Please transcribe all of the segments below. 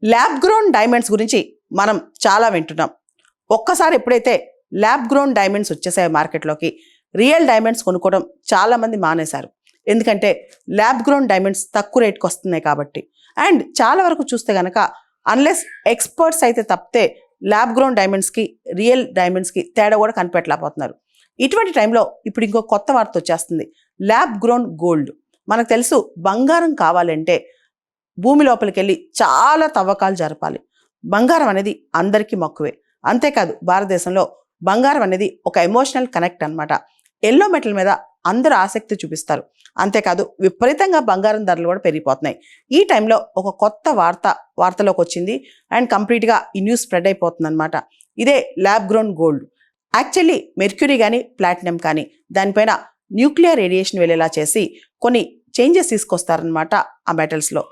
Lab grown diamonds గురించి మనం చాలా వింటున్నాం. ఒక్కసారి ఎప్పుడైతే ల్యాబ్ గ్రోన్ డైమండ్స్ వచ్చేసాయి మార్కెట్లోకి, రియల్ డైమండ్స్ కొనుక్కోవడం చాలామంది మానేశారు. ఎందుకంటే ల్యాబ్ గ్రోన్ డైమండ్స్ తక్కువ రేట్కి వస్తున్నాయి కాబట్టి. అండ్ చాలా వరకు చూస్తే కనుక అన్లెస్ ఎక్స్పర్ట్స్ అయితే తప్పితే ల్యాబ్ గ్రోన్ డైమండ్స్కి రియల్ డైమండ్స్కి తేడా కూడా కనిపెట్టలేకపోతున్నారు. ఇటువంటి టైంలో ఇప్పుడు ఇంకో కొత్త వార్త వచ్చేస్తుంది, ల్యాబ్ గ్రోన్ గోల్డ్. మనకు తెలుసు, బంగారం కావాలంటే భూమి లోపలికి వెళ్ళి చాలా తవ్వకాలు జరపాలి. బంగారం అనేది అందరికీ మక్కువే. అంతేకాదు, భారతదేశంలో బంగారం అనేది ఒక ఎమోషనల్ కనెక్ట్ అనమాట. ఎల్లో మెటల్ మీద అందరూ ఆసక్తి చూపిస్తారు. అంతేకాదు, విపరీతంగా బంగారం ధరలు కూడా పెరిగిపోతున్నాయి. ఈ టైంలో ఒక కొత్త వార్తలోకి వచ్చింది అండ్ కంప్లీట్గా ఈ న్యూస్ స్ప్రెడ్ అయిపోతుంది అనమాట. ఇదే lab grown gold. Actually mercury కానీ ప్లాటినం కానీ దానిపైన న్యూక్లియర్ రేడియేషన్ వెళ్ళేలా చేసి కొన్ని చేంజెస్ తీసుకొస్తారనమాట ఆ మెటల్స్లో.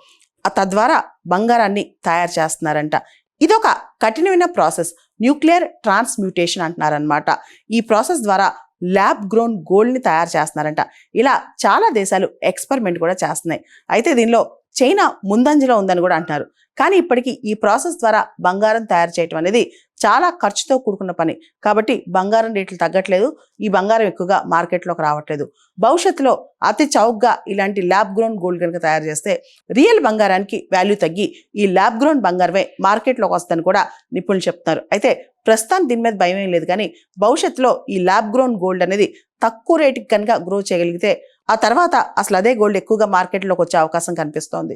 తద్వారా బంగారాన్ని తయారు చేస్తున్నారంట. ఇదొక కఠినమైన ప్రాసెస్, న్యూక్లియర్ ట్రాన్స్మ్యూటేషన్ అంటున్నారనమాట. ఈ ప్రాసెస్ ద్వారా ల్యాబ్ గ్రోన్ గోల్డ్ని తయారు చేస్తున్నారంట. ఇలా చాలా దేశాలు ఎక్స్పెరిమెంట్ కూడా చేస్తున్నాయి. అయితే దీనిలో చైనా ముందంజలో ఉందని కూడా అంటున్నారు. కానీ ఇప్పటికీ ఈ ప్రాసెస్ ద్వారా బంగారం తయారు చేయటం అనేది చాలా ఖర్చుతో కూడుకున్న పని కాబట్టి బంగారం రేట్లు తగ్గట్లేదు. ఈ బంగారం ఎక్కువగా మార్కెట్లోకి రావట్లేదు. భవిష్యత్తులో అతి చౌకగా ఇలాంటి ల్యాబ్ గ్రోన్ గోల్డ్ కనుక తయారు చేస్తే రియల్ బంగారానికి వాల్యూ తగ్గి ఈ ల్యాబ్ గ్రోన్ బంగారమే మార్కెట్లోకి వస్తుందని కూడా నిపుణులు చెప్తున్నారు. అయితే ప్రస్తుతం దీని మీద భయం ఏం లేదు, కానీ భవిష్యత్తులో ఈ ల్యాబ్ గ్రోన్ గోల్డ్ అనేది తక్కువ రేటుకి కనుక గ్రో చేయగలిగితే ఆ తర్వాత అసలు అదే గోల్డ్ ఎక్కువగా మార్కెట్లోకి వచ్చే అవకాశం కనిపిస్తోంది.